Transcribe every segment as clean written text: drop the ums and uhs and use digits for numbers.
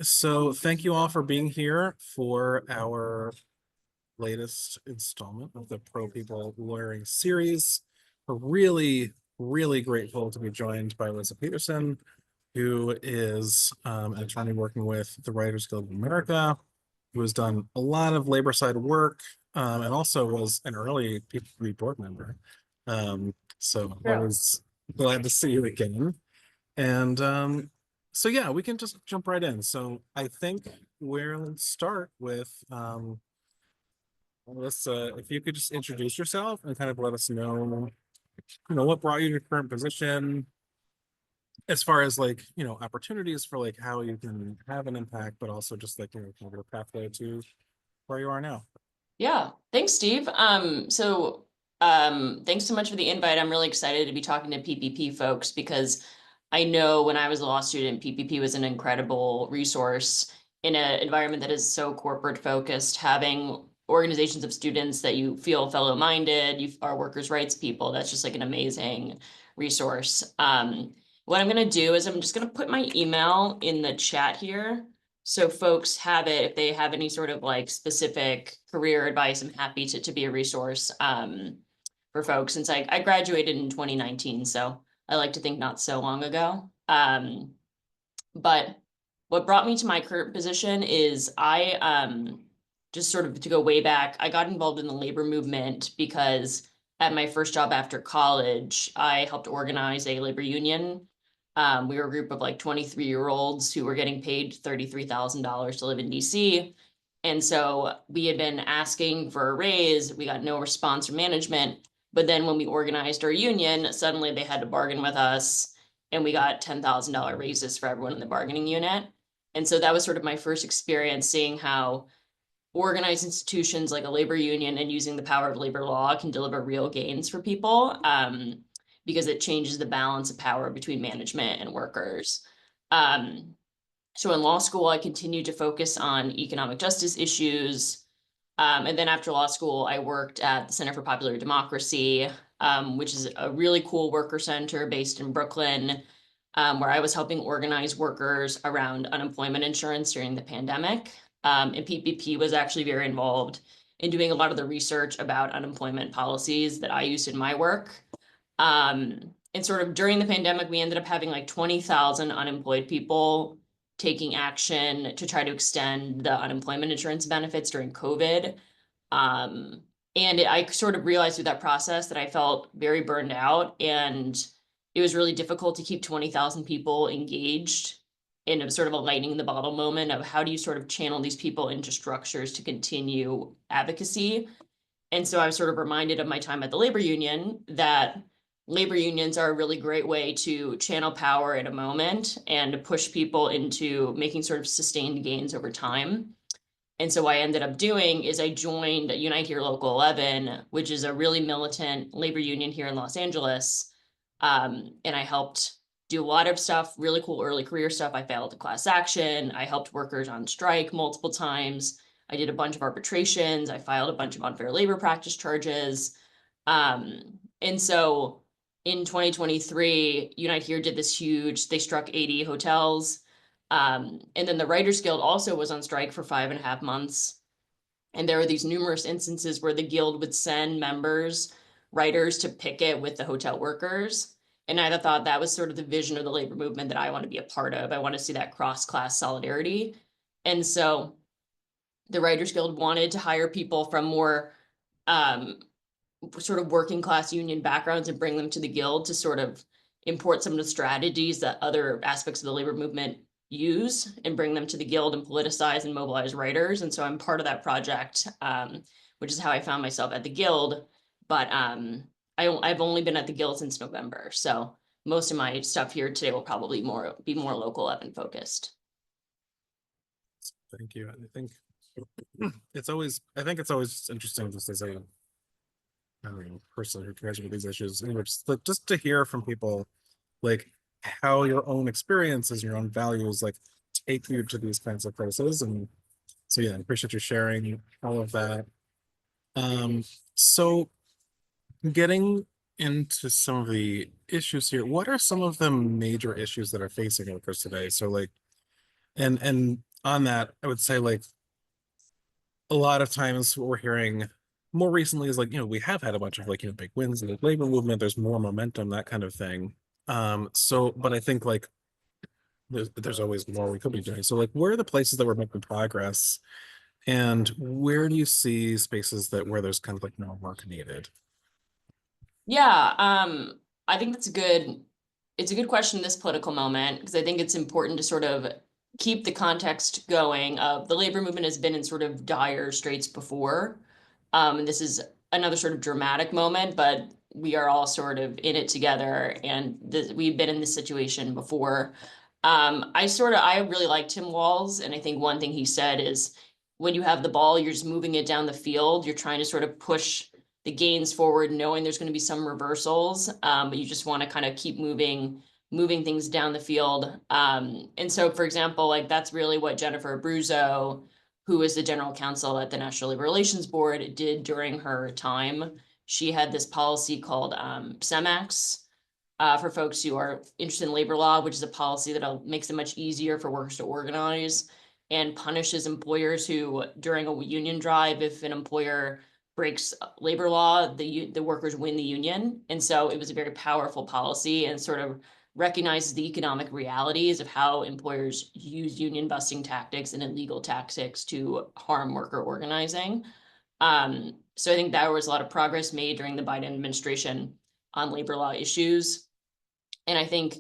So thank you all for being here for our latest installment of the Pro People Lawyering series. We're really grateful to be joined by Alyssa Peterson, who is an attorney working with the Writers Guild of America, who has done a lot of labor side work, and also was an early PPP board member. So Yeah. always glad to see you again. And so yeah, we can just jump right in. So I think we'll start with Alyssa, if you could just introduce yourself and kind of let us know, what brought you to your current position, as far as like, opportunities for like how you can have an impact, but also just like, kind of a pathway to where you are now. Yeah. Thanks, Steve. Thanks so much for the invite. I'm really excited to be talking to PPP folks because I know when I was a law student, PPP was an incredible resource in an environment that is so corporate focused. Having organizations of students that you feel fellow-minded, you are workers' rights people, that's just like an amazing resource. What I'm going to do is I'm just going to put my email in the chat here. So folks have it if they have any sort of like specific career advice. I'm happy to be a resource for folks since I graduated in 2019. So I like to think not so long ago. But what brought me to my current position is I just sort of to go way back, I got involved in the labor movement because at my first job after college, I helped organize a labor union. We were a group of like 23-year-olds who were getting paid $33,000 to live in DC. And so we had been asking for a raise. We got no response from management. But then when we organized our union, suddenly they had to bargain with us and we got $10,000 raises for everyone in the bargaining unit. And so that was sort of my first experience seeing how organized institutions like a labor union and using the power of labor law can deliver real gains for people because it changes the balance of power between management and workers. So in law school, I continued to focus on economic justice issues. And then after law school, I worked at the Center for Popular Democracy, which is a really cool worker center based in Brooklyn, where I was helping organize workers around unemployment insurance during the pandemic. And PPP was actually very involved in doing a lot of the research about unemployment policies that I used in my work. And sort of during the pandemic, we ended up having like 20,000 unemployed people taking action to try to extend the unemployment insurance benefits during COVID. And I sort of realized through that process that I felt very burned out and it was really difficult to keep 20,000 people engaged in a sort of a lightning in the bottle moment of how do you sort of channel these people into structures to continue advocacy. And so I was sort of reminded of my time at the labor union that labor unions are a really great way to channel power in a moment and to push people into making sort of sustained gains over time. And so what I ended up doing is I joined Unite Here Local 11, which is a really militant labor union here in Los Angeles. And I helped do a lot of stuff, really cool early career stuff. I filed a class action. I helped workers on strike multiple times. I did a bunch of arbitrations. I filed a bunch of unfair labor practice charges. And so in 2023, Unite Here did this huge, they struck 80 hotels. And then the Writers Guild also was on strike for 5.5 months. And there were these numerous instances where the guild would send members, writers, to picket with the hotel workers. And I thought that was sort of the vision of the labor movement that I want to be a part of. I want to see that cross-class solidarity. And so the Writers Guild wanted to hire people from more sort of working class union backgrounds and bring them to the guild to sort of import some of the strategies that other aspects of the labor movement use and bring them to the guild and politicize and mobilize writers. And so I'm part of that project, which is how I found myself at the guild. But I've only been at the guild since November. So most of my stuff here today will probably be more local 11 focused. Thank you. I think I think it's always interesting just as a person who cares about these issues, just to hear from people like how your own experiences, your own values, like take you to these kinds of places. And so yeah, I appreciate you sharing all of that. So getting into some of the issues here, what are some of the major issues that are facing workers today? So like, and on that, I would say like a lot of times what we're hearing more recently is like, we have had a bunch of like, big wins in the labor movement. There's more momentum, that kind of thing. So, but I think like there's always more we could be doing. So like, where are the places that we're making progress, and where do you see spaces that where there's kind of like more work needed? Yeah, I think it's a good question in this political moment because I think it's important to sort of keep the context going of the labor movement has been in sort of dire straits before. And this is another sort of dramatic moment, but we are all sort of in it together and we've been in this situation before. I really like Tim Walz, and I think one thing he said is when you have the ball, you're just moving it down the field, you're trying to sort of push the gains forward, knowing there's going to be some reversals, but you just want to kind of keep moving things down the field. And so, for example, like that's really what Jennifer Abruzzo, who is the general counsel at the National Labor Relations Board, did during her time. She had this policy called SEMAX, for folks who are interested in labor law, which is a policy that makes it much easier for workers to organize and punishes employers who, during a union drive, if an employer breaks labor law, the workers win the union. And so it was a very powerful policy and sort of recognizes the economic realities of how employers use union busting tactics and illegal tactics to harm worker organizing. So I think there was a lot of progress made during the Biden administration on labor law issues. And I think,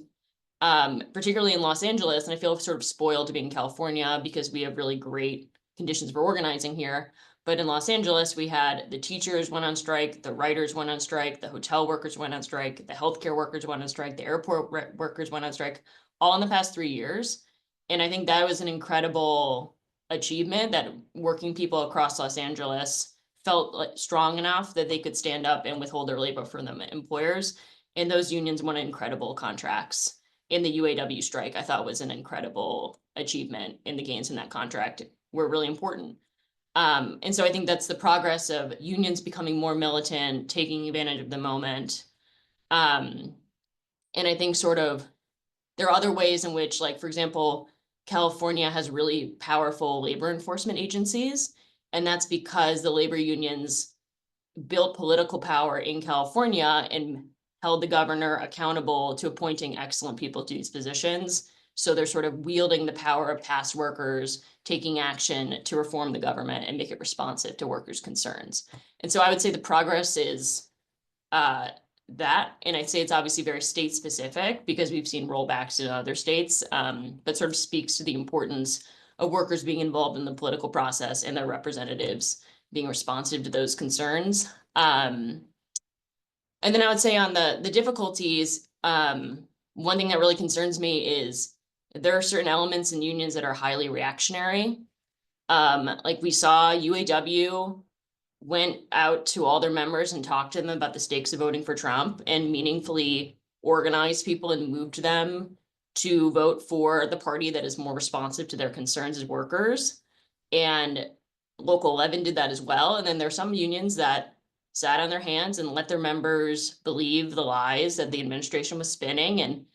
particularly in Los Angeles, and I feel sort of spoiled to be in California because we have really great conditions for organizing here. But in Los Angeles, we had the teachers went on strike, the writers went on strike, the hotel workers went on strike, the healthcare workers went on strike, the airport workers went on strike, all in the past 3 years. And I think that was an incredible achievement that working people across Los Angeles felt like strong enough that they could stand up and withhold their labor from the employers. And those unions won incredible contracts. In the UAW strike, I thought was an incredible achievement, and the gains in that contract were really important. And so I think that's the progress of unions becoming more militant, taking advantage of the moment. Um, and I think sort of there are other ways in which, like, for example, California has really powerful labor enforcement agencies. And that's because the labor unions built political power in California and held the governor accountable to appointing excellent people to these positions. So they're sort of wielding the power of past workers, taking action to reform the government and make it responsive to workers' concerns. And so I would say the progress is uh, that, and I'd say it's obviously very state specific because we've seen rollbacks in other states, but sort of speaks to the importance of workers being involved in the political process and their representatives being responsive to those concerns. And then I would say on the difficulties, one thing that really concerns me is there are certain elements in unions that are highly reactionary. Like we saw UAW went out to all their members and talked to them about the stakes of voting for Trump and meaningfully organized people and moved them to vote for the party that is more responsive to their concerns as workers. And Local 11 did that as well. And then there's some unions that sat on their hands and let their members believe the lies that the administration was spinning and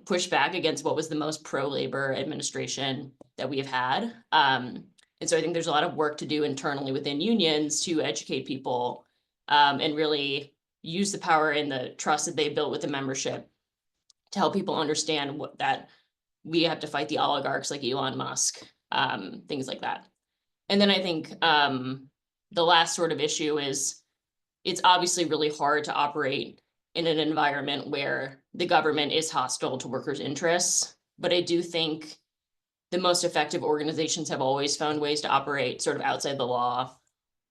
push back against what was the most pro-labor administration that we have had. And so I think there's a lot of work to do internally within unions to educate people and really use the power and the trust that they built with the membership to help people understand that we have to fight the oligarchs like Elon Musk, things like that. And then I think the last sort of issue is it's obviously really hard to operate in an environment where the government is hostile to workers' interests. But I do think the most effective organizations have always found ways to operate sort of outside the law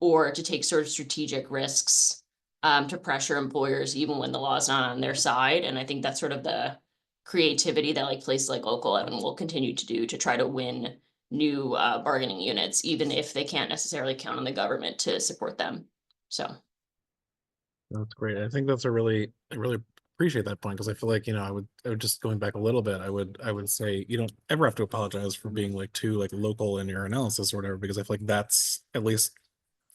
or to take sort of strategic risks to pressure employers, even when the law is not on their side. And I think that's sort of the creativity that like places like Local 11 will continue to do to try to win new bargaining units, even if they can't necessarily count on the government to support them. So. That's great. I think that's I really appreciate that point because I feel like, I would just going back a little bit, I would say you don't ever have to apologize for being like too like local in your analysis or whatever, because I feel like that's at least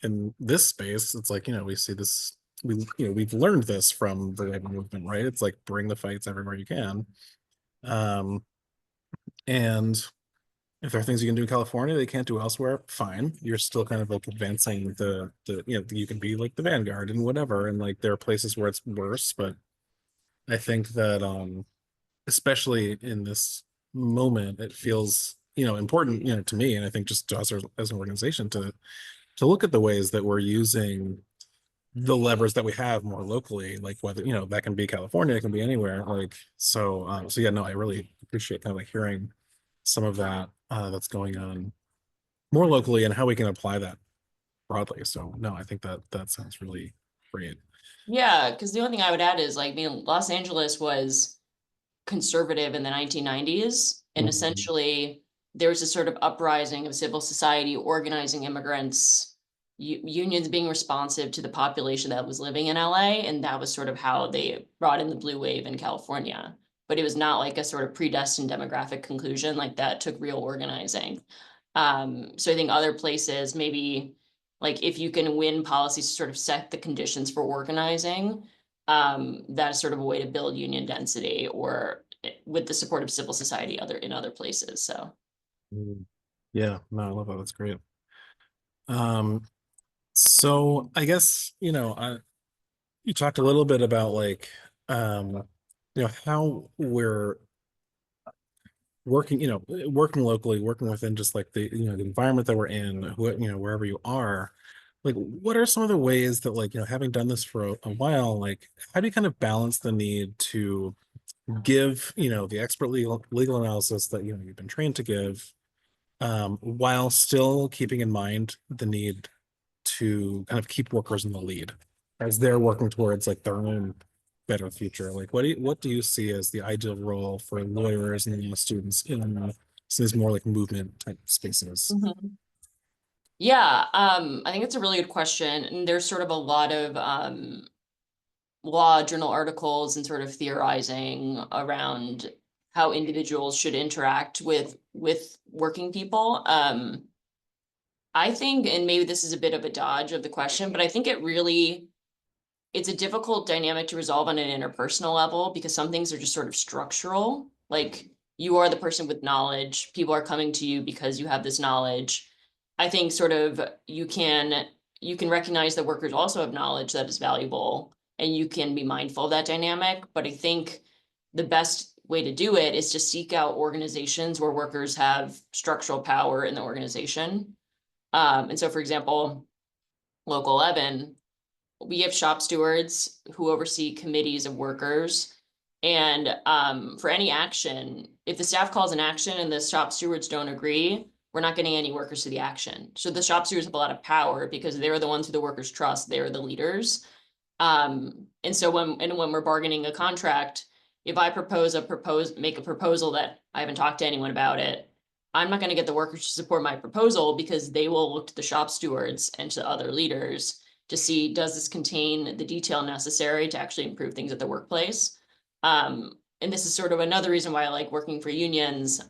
in this space, it's like, we see this, we've learned this from the labor movement, right? It's like bring the fights everywhere you can. Um, and if there are things you can do in California they can't do elsewhere, fine. You're still kind of like advancing the you can be like the vanguard and whatever, and like there are places where it's worse, but I think that especially in this moment, it feels, important, to me, and I think just to us as an organization to look at the ways that we're using the levers that we have more locally, like whether, that can be California, it can be anywhere. Like, so yeah, no, I really appreciate kind of like hearing some of that that's going on more locally and how we can apply that broadly. So no, I think that that sounds really great. Yeah, because the only thing I would add is like, Los Angeles was conservative in the 1990s, and Mhm. essentially there was a sort of uprising of civil society organizing immigrants, unions being responsive to the population that was living in LA, and that was sort of how they brought in the blue wave in California. But it was not like a sort of predestined demographic conclusion, like that took real organizing. So I think other places, maybe like if you can win policies to sort of set the conditions for organizing, that is sort of a way to build union density or with the support of civil society in other places. So Mm. Yeah, no, I love that. That's great. Um, so I guess, you talked a little bit about like, how we're working, working locally, working within just like the environment that we're in, wherever you are. Like, what are some of the ways that like, having done this for a while, like, how do you kind of balance the need to give, the expert legal analysis that, you've been trained to give, while still keeping in mind the need to kind of keep workers in the lead as they're working towards like their own better future. Like, what do you see as the ideal role for lawyers and law students in these more like movement type spaces? Mhm. Yeah, I think it's a really good question. And there's sort of a lot of law journal articles and sort of theorizing around how individuals should interact with working people. I think, and maybe this is a bit of a dodge of the question, but I think it's a difficult dynamic to resolve on an interpersonal level because some things are just sort of structural. Like you are the person with knowledge, people are coming to you because you have this knowledge. I think sort of you can recognize that workers also have knowledge that is valuable and you can be mindful of that dynamic. But I think the best way to do it is to seek out organizations where workers have structural power in the organization. And so, for example, Local 11, we have shop stewards who oversee committees of workers. And for any action, if the staff calls an action and the shop stewards don't agree, we're not getting any workers to the action. So the shop stewards have a lot of power because they're the ones who the workers trust. They're the leaders. And so when we're bargaining a contract, if I make a proposal that I haven't talked to anyone about it, I'm not going to get the workers to support my proposal because they will look to the shop stewards and to other leaders to see, does this contain the detail necessary to actually improve things at the workplace? And this is sort of another reason why I like working for unions,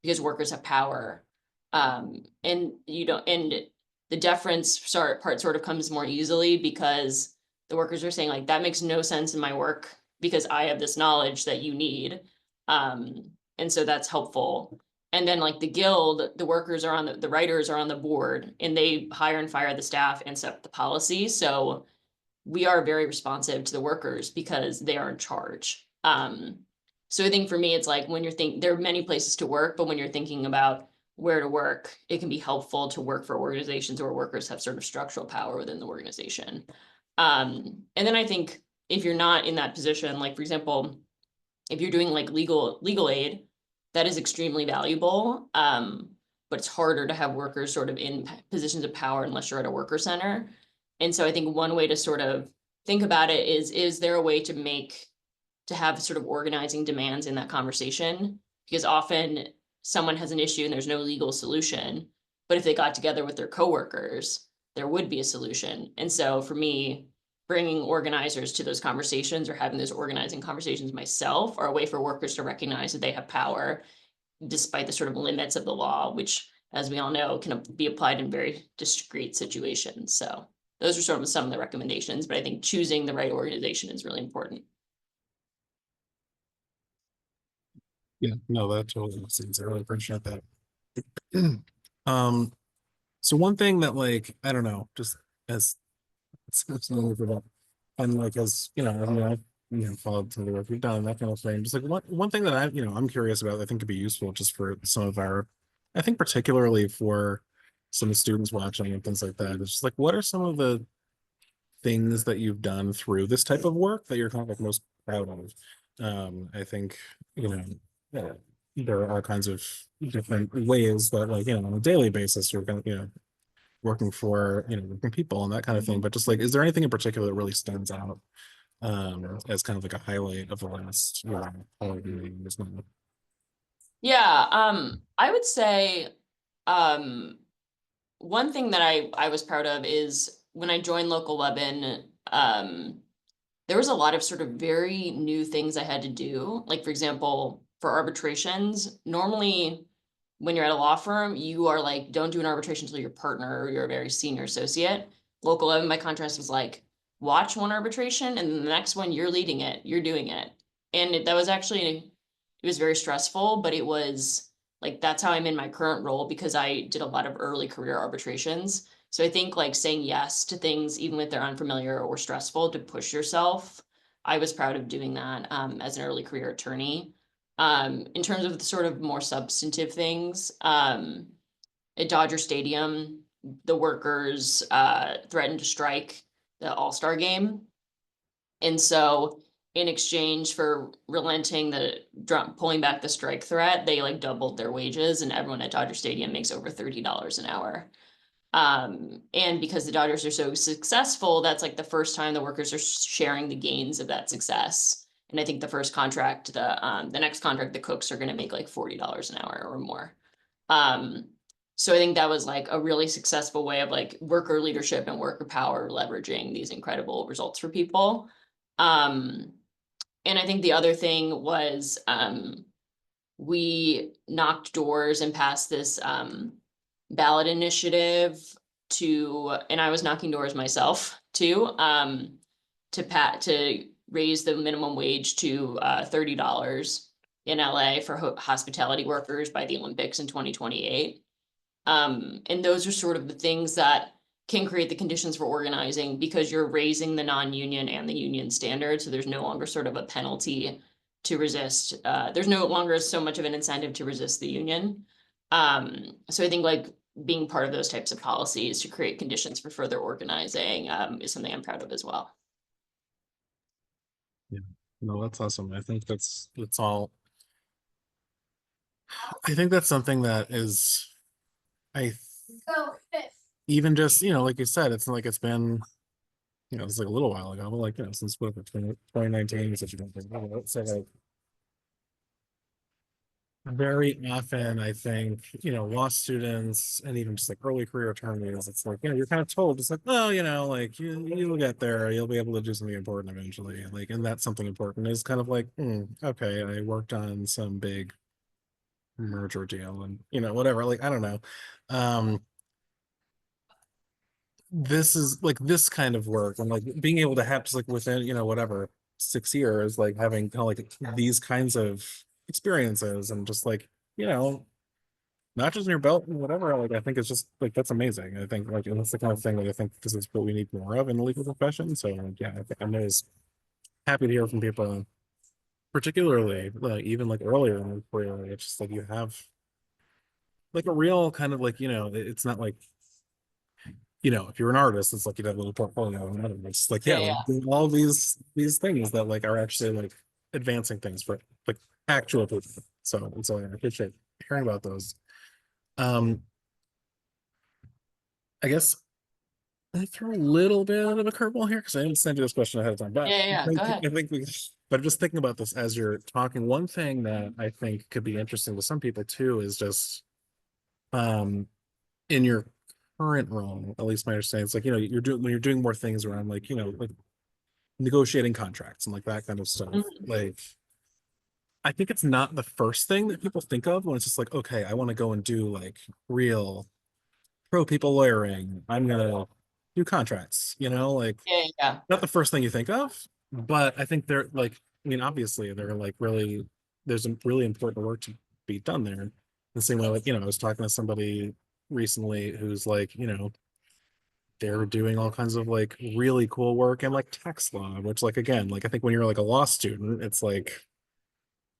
because workers have power. And you don't, and the deference part sort of comes more easily because the workers are saying like, that makes no sense in my work because I have this knowledge that you need. And so that's helpful. And then like the guild, the workers are the writers are on the board and they hire and fire the staff and set the policy. So we are very responsive to the workers because they are in charge. So I think for me, it's like when you're thinking, there are many places to work, but when you're thinking about where to work, it can be helpful to work for organizations where workers have sort of structural power within the organization. And then I think if you're not in that position, like for example, if you're doing like legal aid, that is extremely valuable. But it's harder to have workers sort of in positions of power unless you're at a worker center. And so I think one way to sort of think about it is there a way to have sort of organizing demands in that conversation? Because often someone has an issue and there's no legal solution, but if they got together with their coworkers, there would be a solution. And so for me, bringing organizers to those conversations or having those organizing conversations myself are a way for workers to recognize that they have power despite the sort of limits of the law, which, as we all know, can be applied in very discrete situations. So those are sort of some of the recommendations, but I think choosing the right organization is really important. Yeah, no, that totally makes sense. I really appreciate that. Um, so one thing that like I don't know, just as someone for that, and like as I've followed some of the work we've done, that kind of thing. Just like one thing that I'm curious about, I think could be useful just for some of our, I think particularly for some students watching and things like that. It's just like what are some of the things that you've done through this type of work that you're kind of like most proud of? I think, yeah, there are all kinds of different ways that like, on a daily basis you're going to, working for, working people and that kind of thing. But just like, is there anything in particular that really stands out as kind of like a highlight of the last, however many years now? Yeah, I would say um one thing that I was proud of is when I joined Local 11, there was a lot of sort of very new things I had to do. Like, for example, for arbitrations, normally when you're at a law firm, you are like, don't do an arbitration until you're a partner or you're a very senior associate. Local 11, by contrast, was like, watch one arbitration and then the next one you're leading it, you're doing it. And that was actually, it was very stressful, but it was like, that's how I'm in my current role because I did a lot of early career arbitrations. So I think like saying yes to things, even if they're unfamiliar or stressful, to push yourself. I was proud of doing that as an early career attorney. In terms of the sort of more substantive things, at Dodger Stadium, the workers threatened to strike the All-Star game. And so in exchange for relenting pulling back the strike threat, they like doubled their wages and everyone at Dodger Stadium makes over $30 an hour. And because the Dodgers are so successful, that's like the first time the workers are sharing the gains of that success. And I think the next contract, the cooks are going to make like $40 an hour or more. Um, so I think that was like a really successful way of like worker leadership and worker power leveraging these incredible results for people. Um, and I think the other thing was we knocked doors and passed this ballot initiative and I was knocking doors myself too, to raise the minimum wage to $30 in LA for hospitality workers by the Olympics in 2028. And those are sort of the things that can create the conditions for organizing because you're raising the non-union and the union standard. So there's no longer sort of a penalty to resist. There's no longer so much of an incentive to resist the union. So I think like being part of those types of policies to create conditions for further organizing is something I'm proud of as well. Yeah. No, that's awesome. I think that's all. I think that's something that is, I even just, like you said, it's like it's been, it's like a little while ago, but like, since what, 2019, such a good thing. So like very often, I think, law students and even just like early career attorneys, it's like, you're kind of told, it's like, well, like you'll get there, you'll be able to do something important eventually. Like, and that's something important is kind of like, okay, I worked on some big merger deal and, whatever. Like, I don't know. Um, this is like this kind of work and like being able to have just like within, whatever, 6 years, like having kind of like these kinds of experiences and just like, you know, not just in your belt and whatever. Like I think it's just like that's amazing. I think like and that's the kind of thing that I think this is what we need more of in the legal profession. So like, yeah, I think I'm always happy to hear from people, particularly like even like earlier in their career. It's just like you have like a real kind of like it's not like if you're an artist, it's like you have a little portfolio and whatever. It's like yeah, Yeah, like yeah. doing all these things that like are actually like advancing things for like actual people. So I appreciate hearing about those. Um, I guess I threw a little bit of a curveball here because I didn't send you this question ahead of time. But Yeah, yeah, yeah. Go ahead. I think but just thinking about this as you're talking, one thing that I think could be interesting to some people too is just um in your current role, at least my understanding, it's like, you're doing when you're doing more things around like, like negotiating contracts and like that kind of stuff. Mhm. Like I think it's not the first thing that people think of when it's just like, okay, I want to go and do like real pro people lawyering. I'm gonna do contracts, like Yeah, yeah. not the first thing you think of, but I think they're like, I mean, obviously they're like really, there's some really important work to be done there. The same way, like, I was talking to somebody recently who's like, they're doing all kinds of like really cool work in like tax law, which like again, like I think when you're like a law student, it's like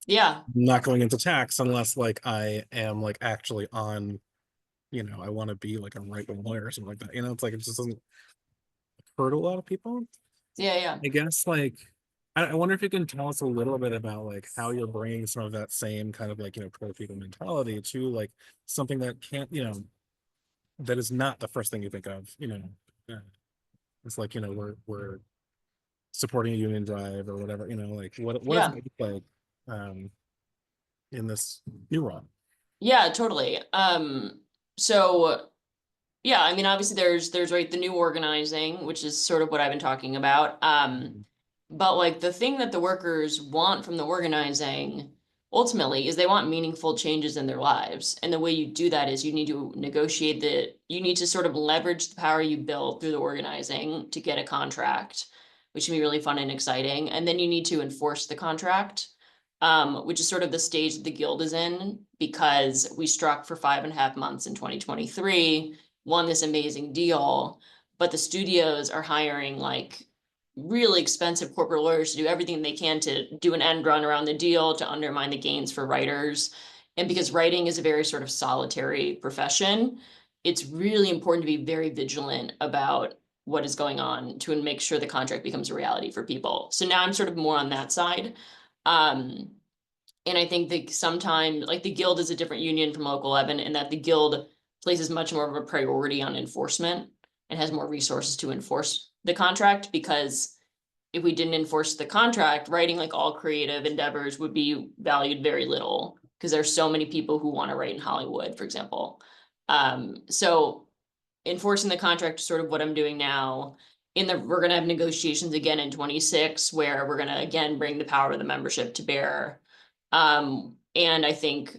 Yeah. not going into tax unless like I am like actually on, I want to be like a right wing lawyer or something like that. It's like it just doesn't hurt a lot of people. Yeah. Yeah. I guess like I wonder if you can tell us a little bit about like how you're bringing some of that same kind of like pro people mentality to like something that can't that is not the first thing you think of. Uh, it's like we're supporting a union drive or whatever. Like what does it Yeah. look like um in this new role? Yeah, totally. So yeah, I mean, obviously there's right the new organizing, which is sort of what I've been talking about. But like the thing that the workers want from the organizing ultimately is they want meaningful changes in their lives. And the way you do that is you need to you need to sort of leverage the power you build through the organizing to get a contract, which can be really fun and exciting. And then you need to enforce the contract, which is sort of the stage that the guild is in, because we struck for 5.5 months in 2023, won this amazing deal, but the studios are hiring like really expensive corporate lawyers to do everything they can to do an end run around the deal to undermine the gains for writers. And because writing is a very sort of solitary profession, it's really important to be very vigilant about what is going on to make sure the contract becomes a reality for people. So now I'm sort of more on that side. Um, and I think that sometimes, like the guild is a different union from Local 11, in that the guild places much more of a priority on enforcement and has more resources to enforce the contract, because if we didn't enforce the contract, writing like all creative endeavors would be valued very little, because there's so many people who want to write in Hollywood, for example. So enforcing the contract is sort of what I'm doing now. We're gonna have negotiations again in 26, where we're gonna again bring the power of the membership to bear. And I think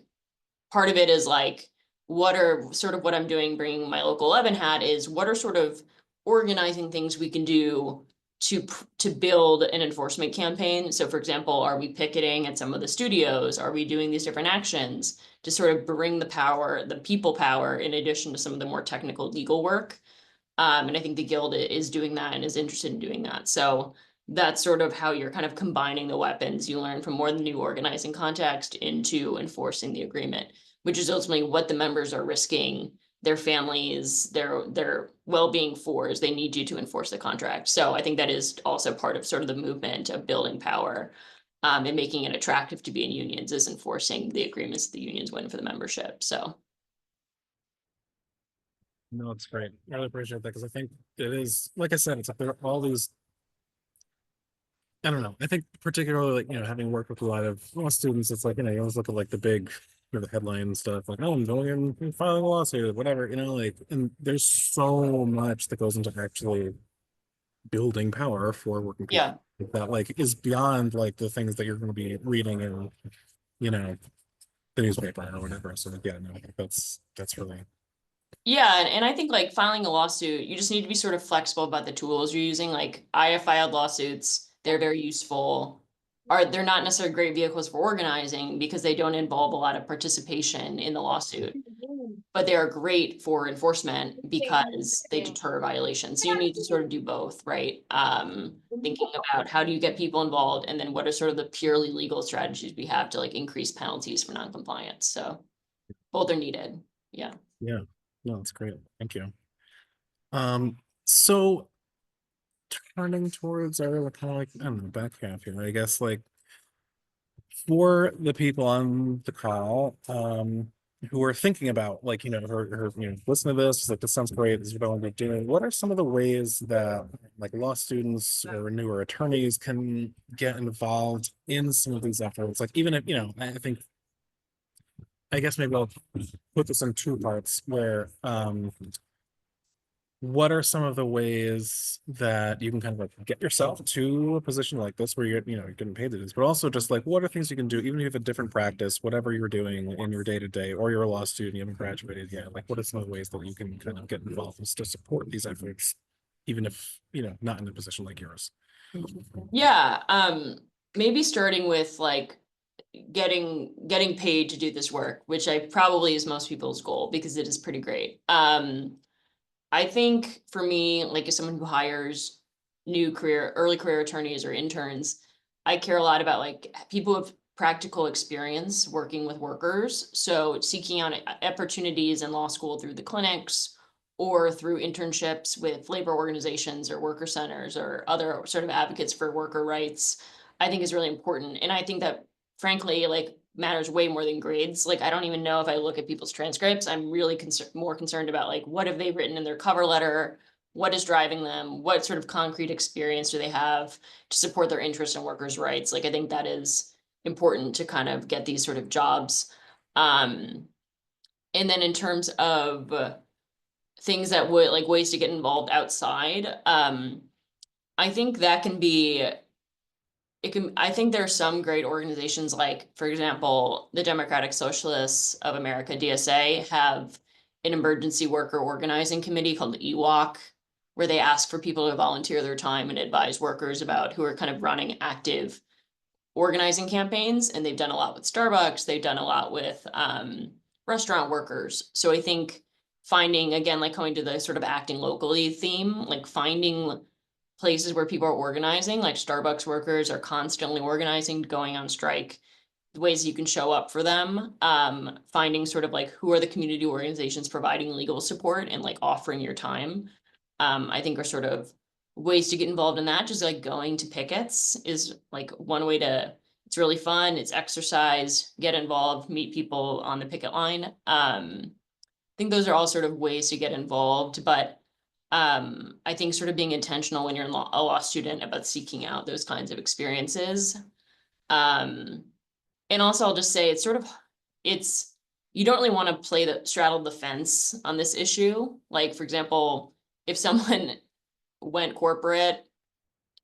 part of it is like, what are sort of what I'm doing, bringing my Local 11 hat, is what are sort of organizing things we can do to build an enforcement campaign. So for example, are we picketing at some of the studios? Are we doing these different actions to sort of bring the power, the people power, in addition to some of the more technical legal work? And I think the guild is doing that and is interested in doing that. So that's sort of how you're kind of combining the weapons you learn from more than new organizing context into enforcing the agreement, which is ultimately what the members are risking their families, their well-being for, is they need you to enforce the contract. So I think that is also part of sort of the movement of building power, and making it attractive to be in unions, is enforcing the agreements that the unions win for the membership. So No, it's great. I really appreciate that because I think it is, like I said, it's like there are all these. I don't know. I think particularly like having worked with a lot of law students, it's like you always look at like the big, the headline stuff, like I'm going and filing a lawsuit, whatever, like, and there's so much that goes into actually building power for working people yeah. that like is beyond like the things that you're going to be reading in, you know, the newspaper or whatever. So yeah, no, I think that's really. Yeah, and I think like filing a lawsuit, you just need to be sort of flexible about the tools you're using. Like I have filed lawsuits, they're very useful. They're not necessarily great vehicles for organizing because they don't involve a lot of participation in the lawsuit, but they are great for enforcement because they deter violations. So you need to sort of do both, right? Thinking about how do you get people involved, and then what are sort of the purely legal strategies we have to like increase penalties for noncompliance. So both are needed. Yeah. Yeah, no, that's great. Thank you. So turning towards our kind of like I don't know back half here, I guess like for the people on the call, who are thinking about like listen to this, like this sounds great, this is what I want to be doing. What are some of the ways that like law students or newer attorneys can get involved in some of these efforts? Like even if I think I guess maybe I'll put this in two parts where what are some of the ways that you can kind of like get yourself to a position like this where you're getting paid to do this, but also just like what are things you can do even if you have a different practice, whatever you're doing in your day to day, or you're a law student, you haven't graduated yet. Like, what are some of the ways that you can kind of get involved to support these efforts, even if not in a position like yours? Yeah, maybe starting with like getting paid to do this work, which I probably is most people's goal because it is pretty great. I think for me, like as someone who hires early career attorneys or interns, I care a lot about like people with practical experience working with workers. So seeking out opportunities in law school through the clinics or through internships with labor organizations or worker centers or other sort of advocates for worker rights, I think is really important. And I think that frankly, like matters way more than grades. Like, I don't even know if I look at people's transcripts. I'm really more concerned about like, what have they written in their cover letter? What is driving them? What sort of concrete experience do they have to support their interest in workers' rights? Like, I think that is important to kind of get these sort of jobs. And then in terms of things that would like ways to get involved outside, I think that can be I think there are some great organizations like, for example, the Democratic Socialists of America, DSA, have an emergency worker organizing committee called the EWOC, where they ask for people to volunteer their time and advise workers about who are kind of running active organizing campaigns. And they've done a lot with Starbucks. They've done a lot with restaurant workers. So I think finding, again, like going to the sort of acting locally theme, like finding places where people are organizing, like Starbucks workers are constantly organizing, going on strike, the ways you can show up for them, finding sort of like who are the community organizations providing legal support and like offering your time, I think are sort of ways to get involved in that. Just like going to pickets is like one way to, it's really fun, it's exercise, get involved, meet people on the picket line. I think those are all sort of ways to get involved, but I think sort of being intentional when you're a law student about seeking out those kinds of experiences. Um, and also I'll just say it's sort of, it's, you don't really want to straddle the fence on this issue. Like, for example, if someone went corporate,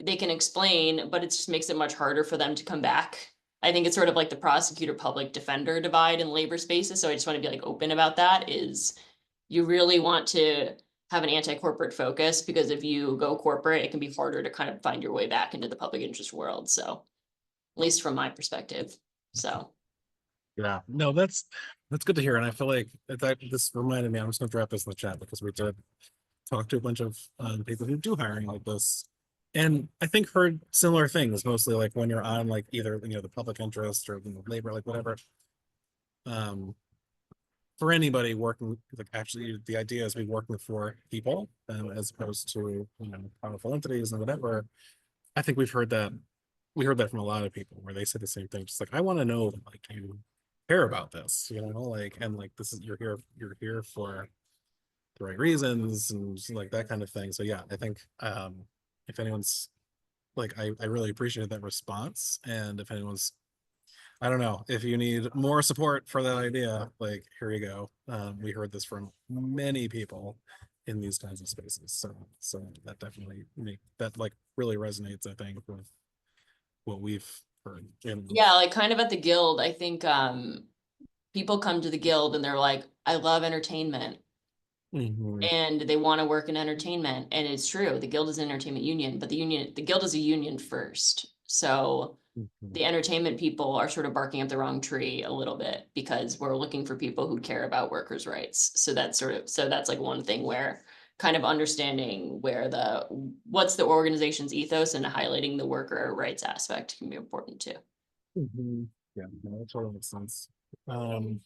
they can explain, but it just makes it much harder for them to come back. I think it's sort of like the prosecutor public defender divide in labor spaces. So I just want to be like open about that, is you really want to have an anti-corporate focus, because if you go corporate, it can be harder to kind of find your way back into the public interest world. So at least from my perspective. So Yeah, no, that's good to hear. And I feel like this reminded me, I'm just gonna drop this in the chat because we did talk to a bunch of people who do hiring like this. And I think heard similar things, mostly like when you're on like either, the public interest or labor, like whatever. For anybody working, like actually the idea is to be working for people as opposed to, powerful entities and whatever. I think we heard that from a lot of people where they say the same thing. Just like, I want to know that like you care about this, like, and like this is, you're here for the right reasons and like that kind of thing. So yeah, I think if anyone's like, I really appreciated that response. And if anyone's, I don't know, if you need more support for that idea, like here you go. We heard this from many people in these kinds of spaces. So that definitely that like really resonates, I think, with what we've heard. yeah, like kind of at the Guild, I think people come to the Guild and they're like, I love entertainment. Mhm. And they want to work in entertainment. And it's true, the Guild is an entertainment union, but the Guild is a union first. So Mhm. the entertainment people are sort of barking up the wrong tree a little bit, because we're looking for people who care about workers' rights. So that's like one thing where kind of understanding what's the organization's ethos and highlighting the worker rights aspect can be important too. Mhm. Yeah, no, that totally makes sense. Um,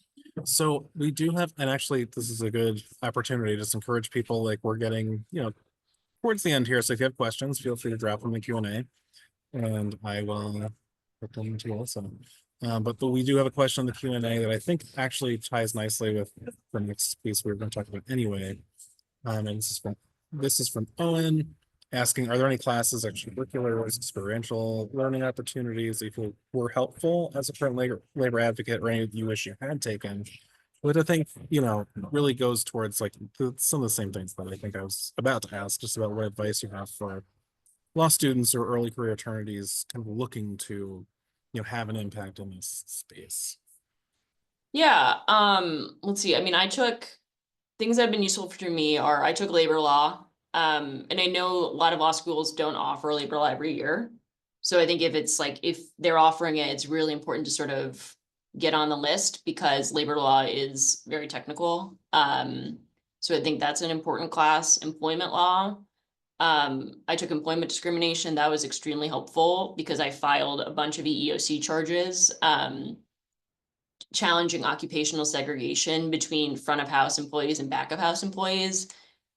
so we do have, and actually, this is a good opportunity to just encourage people. Like we're getting, towards the end here. So if you have questions, feel free to drop them in the Q&A, and I will put them to Alyssa. But we do have a question in the Q&A that I think actually ties nicely with the next piece we were going to talk about anyway. And this is from Owen, asking, are there any classes, extracurriculars, experiential learning opportunities that you feel were helpful as a current labor advocate, or any you wish you had taken? Which I think, really goes towards like some of the same things that I think I was about to ask, just about what advice you have for law students or early career attorneys kind of looking to, have an impact in this space. Yeah, let's see. I mean, I took things that have been useful for me are I took labor law. And I know a lot of law schools don't offer labor law every year. So I think if it's like, if they're offering it, it's really important to sort of get on the list because labor law is very technical. So I think that's an important class. Employment law. I took employment discrimination. That was extremely helpful because I filed a bunch of EEOC charges, challenging occupational segregation between front of house employees and back of house employees.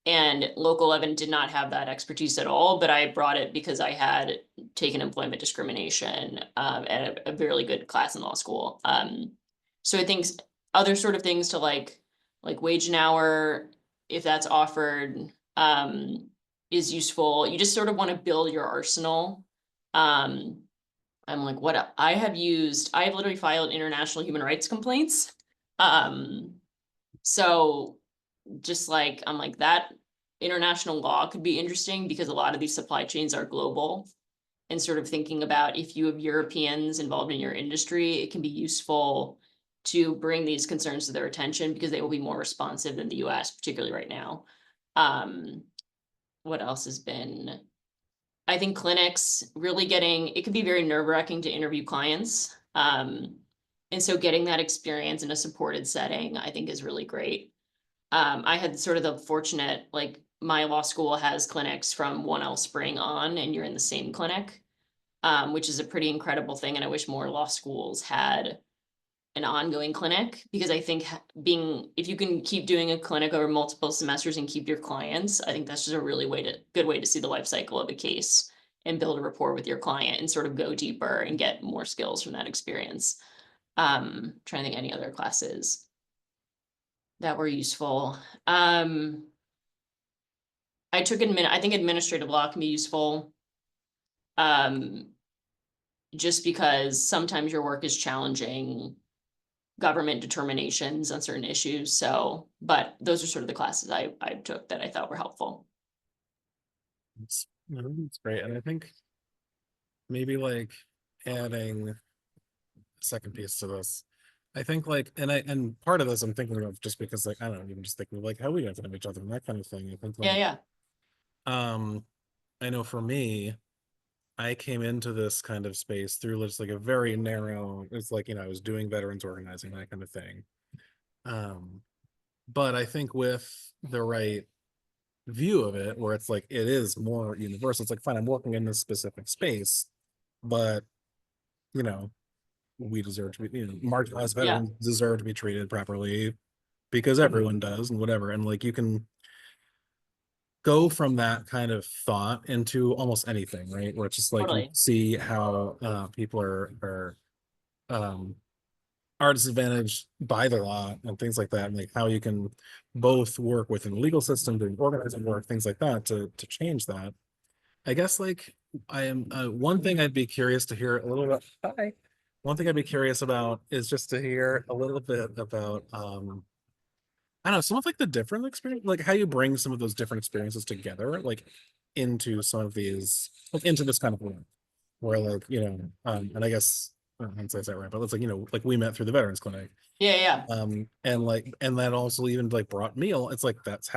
And Local 11 did not have that expertise at all, but I brought it because I had taken employment discrimination at a really good class in law school. So I think other sort of things to like wage an hour, if that's offered, is useful. You just sort of want to build your arsenal. Um, I'm like, what I have used, I have literally filed international human rights complaints. So just like, I'm like, that international law could be interesting because a lot of these supply chains are global. And sort of thinking about if you have Europeans involved in your industry, it can be useful to bring these concerns to their attention because they will be more responsive than the US, particularly right now. Um, what else has been? I think clinics really getting, it could be very nerve-wracking to interview clients. And so getting that experience in a supported setting, I think is really great. I had sort of the fortunate, like my law school has clinics from 1L spring on, and you're in the same clinic, which is a pretty incredible thing. And I wish more law schools had an ongoing clinic because I think being, if you can keep doing a clinic over multiple semesters and keep your clients, I think that's just a really good way to see the life cycle of a case and build a rapport with your client and sort of go deeper and get more skills from that experience. Trying to think any other classes that were useful. I took I think administrative law can be useful. Um, just because sometimes your work is challenging government determinations on certain issues. So, but those are sort of the classes I took that I thought were helpful. It's great. And I think maybe like adding a second piece to this. I think like, and part of this I'm thinking of just because like, I don't know, even just thinking of like how we get to know each other and that kind of thing. I think Yeah, like, yeah, um, I know for me, I came into this kind of space through just like a very narrow, it's like, I was doing veterans organizing, that kind of thing. Um, but I think with the right view of it, where it's like it is more universal, it's like fine, I'm working in this specific space, but you know, we deserve to be, marginalized yeah, veterans deserve to be treated properly because everyone does and whatever. And like you can go from that kind of thought into almost anything, right? Where it's just like you totally. see how people um are disadvantaged by the law and things like that, and like how you can both work within the legal system, doing organizing work, things like that to change that. I guess like I am one thing I'd be curious to hear a little bit. Hi. One thing I'd be curious about is just to hear a little bit about I don't know, some of like the different experience, like how you bring some of those different experiences together, like into some of these, like into this kind of work, where like, and I guess I don't know how to say that right, but it's like, like we met through the Veterans Clinic. Yeah, yeah, And like, and that also even like brought meal. It's like that's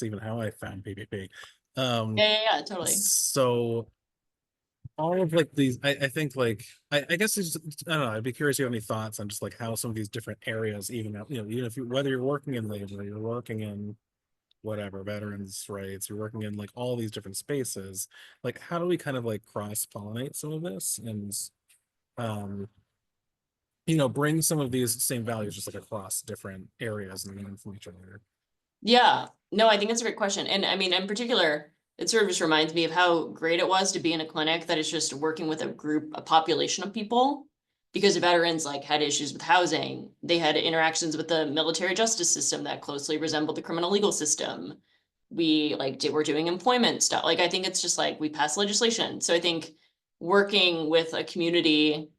even how I found PPP. Um, yeah, yeah, yeah, totally. so all of like these, I think like I guess it's, I don't know. I'd be curious if you have any thoughts on just like how some of these different areas, even even if whether you're working in labor, you're working in whatever veterans rights, you're working in like all these different spaces. Like, how do we kind of like cross pollinate some of this and um bring some of these same values just like across different areas and learn from each other. Yeah, no, I think that's a great question. And I mean, in particular, it sort of just reminds me of how great it was to be in a clinic that is just working with a group, a population of people. Because veterans like had issues with housing. They had interactions with the military justice system that closely resembled the criminal legal system. We're doing employment stuff. Like I think it's just like we passed legislation. So I think working with a community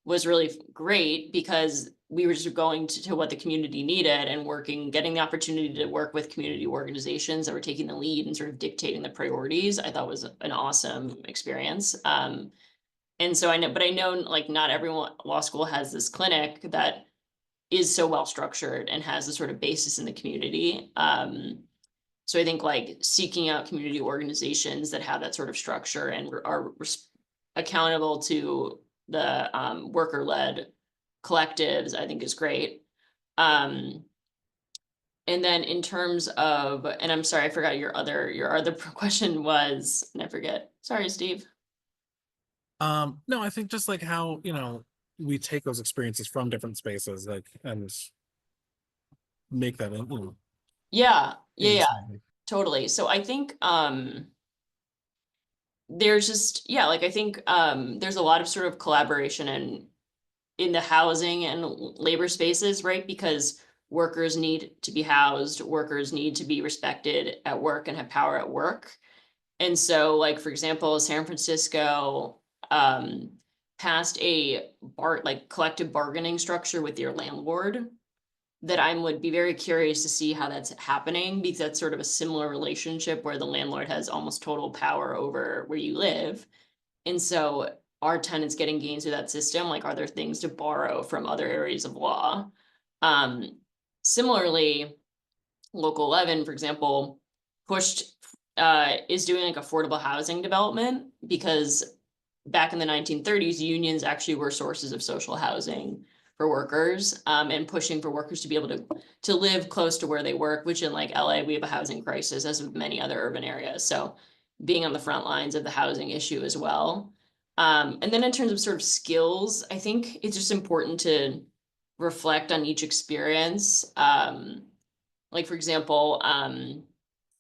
was really great because we were just going to what the community needed and working, getting the opportunity to work with community organizations that were taking the lead and sort of dictating the priorities, I thought was an awesome experience. And so I know, but I know like not everyone law school has this clinic that is so well structured and has a sort of basis in the community. So I think like seeking out community organizations that have that sort of structure and are accountable to the worker-led collectives, I think is great. And then in terms of, and I'm sorry, I forgot your other question was, and I forget. Sorry, Steve. No, I think just like how, we take those experiences from different spaces, like, and make that in, Yeah, yeah, in yeah, something. totally. So I think there's just, yeah, like I think there's a lot of sort of collaboration and in the housing and labor spaces, right? Because workers need to be housed, workers need to be respected at work and have power at work. And so, like, for example, San Francisco um, passed a collective bargaining structure with your landlord that I would be very curious to see how that's happening, because that's sort of a similar relationship where the landlord has almost total power over where you live. And so are tenants getting gains through that system? Like, are there things to borrow from other areas of law? Um, Similarly, Local 11, for example, is doing like affordable housing development because back in the 1930s, unions actually were sources of social housing for workers, and pushing for workers to be able to live close to where they work, which in like LA, we have a housing crisis, as with many other urban areas. So being on the front lines of the housing issue as well. And then in terms of sort of skills, I think it's just important to reflect on each experience. Like for example,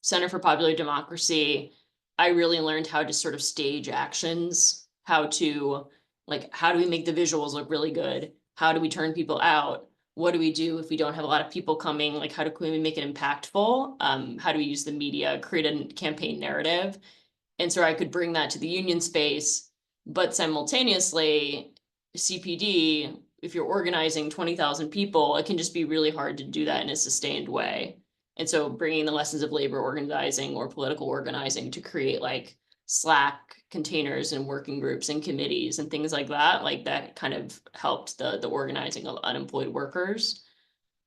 Center for Popular Democracy, I really learned how to sort of stage actions, how do we make the visuals look really good? How do we turn people out? What do we do if we don't have a lot of people coming? Like, how do we make it impactful? How do we use the media, create a campaign narrative? And so I could bring that to the union space, but simultaneously, CPD, if you're organizing 20,000 people, it can just be really hard to do that in a sustained way. And so bringing the lessons of labor organizing or political organizing to create like Slack containers and working groups and committees and things like that kind of helped the organizing of unemployed workers.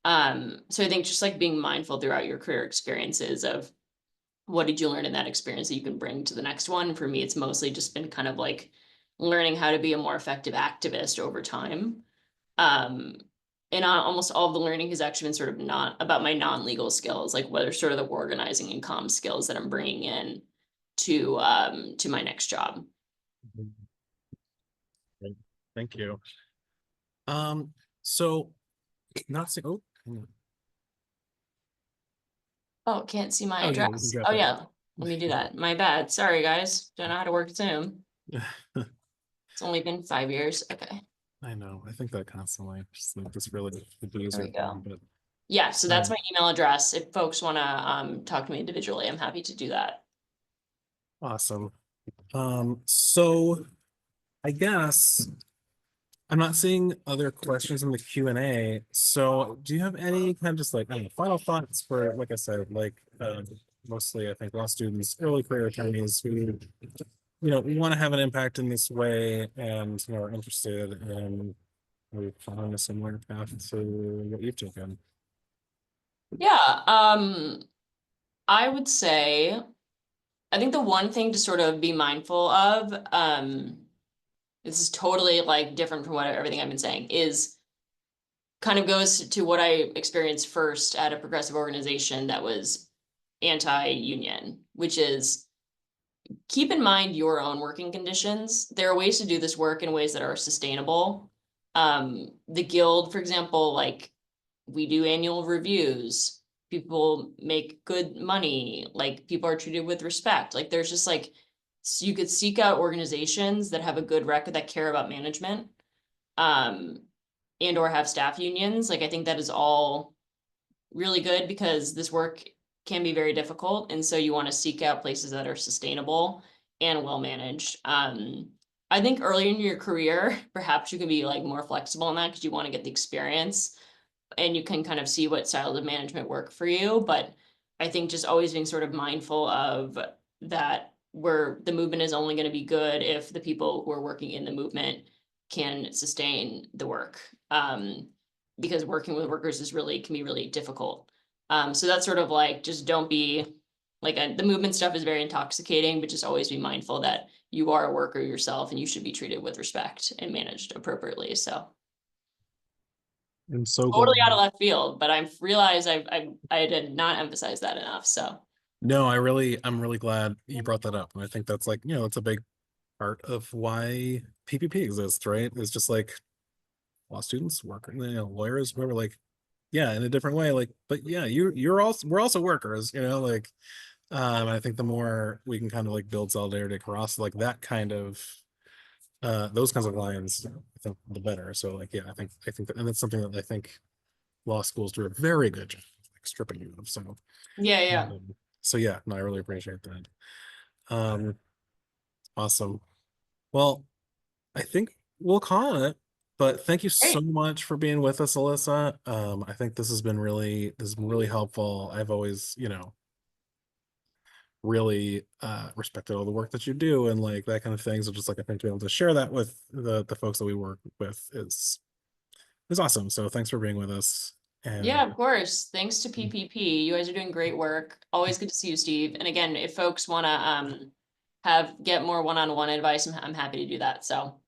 So I think just like being mindful throughout your career experiences of what did you learn in that experience that you can bring to the next one? For me, it's mostly just been kind of like learning how to be a more effective activist over time. Um, and almost all of the learning has actually been sort of not about my non-legal skills, like whether sort of the organizing and comm skills that I'm bringing in to my next job. Great. Thank you. So not saying, oh, Oh, can't see my oh yeah, we can address. drop Oh that. yeah, let me do that. My bad. Sorry, guys. Don't know how to work Zoom. It's only been 5 years. Okay, I know. I think that constantly. Just like this really the there user we go. thing, but Yeah, so that's um, my email address. If folks want to talk to me individually, I'm happy to do that. awesome. So I guess I'm not seeing other questions in the Q&A. So do you have any kind of just like, I don't know, final thoughts for, like I said, like mostly I think law students, early career attorneys who, want to have an impact in this way and are interested in following a similar path to what you've taken? Yeah, I would say I think the one thing to sort of be mindful of, this is totally like different from what everything I've been saying, is kind of goes to what I experienced first at a progressive organization that was anti-union, which is keep in mind your own working conditions. There are ways to do this work in ways that are sustainable. The guild, for example, like we do annual reviews. People make good money. Like people are treated with respect. Like there's just like you could seek out organizations that have a good record that care about management, um, and or have staff unions. Like I think that is all really good because this work can be very difficult. And so you want to seek out places that are sustainable and well managed. I think early in your career, perhaps you can be like more flexible in that because you want to get the experience and you can kind of see what styles of management work for you. But I think just always being sort of mindful of that where the movement is only going to be good if the people who are working in the movement can sustain the work. Because working with workers is really can be really difficult. So that's sort of like just don't be like the movement stuff is very intoxicating, but just always be mindful that you are a worker yourself and you should be treated with respect and managed appropriately. So I'm so glad. totally out of left field, but I've realized I did not emphasize that enough. So No, I'm really glad you brought that up. And I think that's like, that's a big part of why PPP exists, right? It's just like law students, work, lawyers, whoever, like, yeah, in a different way, like, but yeah, we're also workers, like, I think the more we can kind of like build solidarity across like that kind of those kinds of lines, I think the better. So like, yeah, and that's something that I think law schools do a very good job of, like, stripping you of. So, yeah, yeah. um, so yeah, no, I really appreciate that. Um, awesome. Well, I think we'll call it. But thank you so Great. much for being with us, Alyssa. I think this has been really helpful. I've always, really respected all the work that you do and like that kind of thing. So just like I think to be able to share that with the folks that we work with is awesome. So thanks for being with us. And Yeah, of course. Thanks to PPP. You guys are doing great work. Always good to see you, Steve. And again, if folks want to get more one-on-one advice, I'm happy to do that. So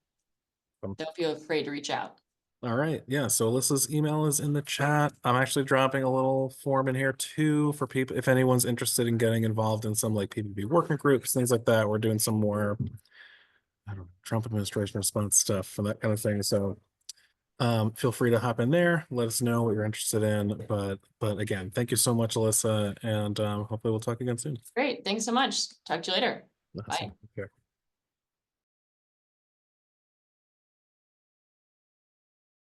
don't feel afraid to reach out. all right. Yeah. So Alyssa's email is in the chat. I'm actually dropping a little form in here too for people if anyone's interested in getting involved in some like PPP working groups, things like that. We're doing some more, I don't know, Trump administration response stuff and that kind of thing. So feel free to hop in there, let us know what you're interested in. But again, thank you so much, Alyssa, and hopefully we'll talk again soon. Great. Thanks so much. Talk to you later. Awesome. Bye. Okay.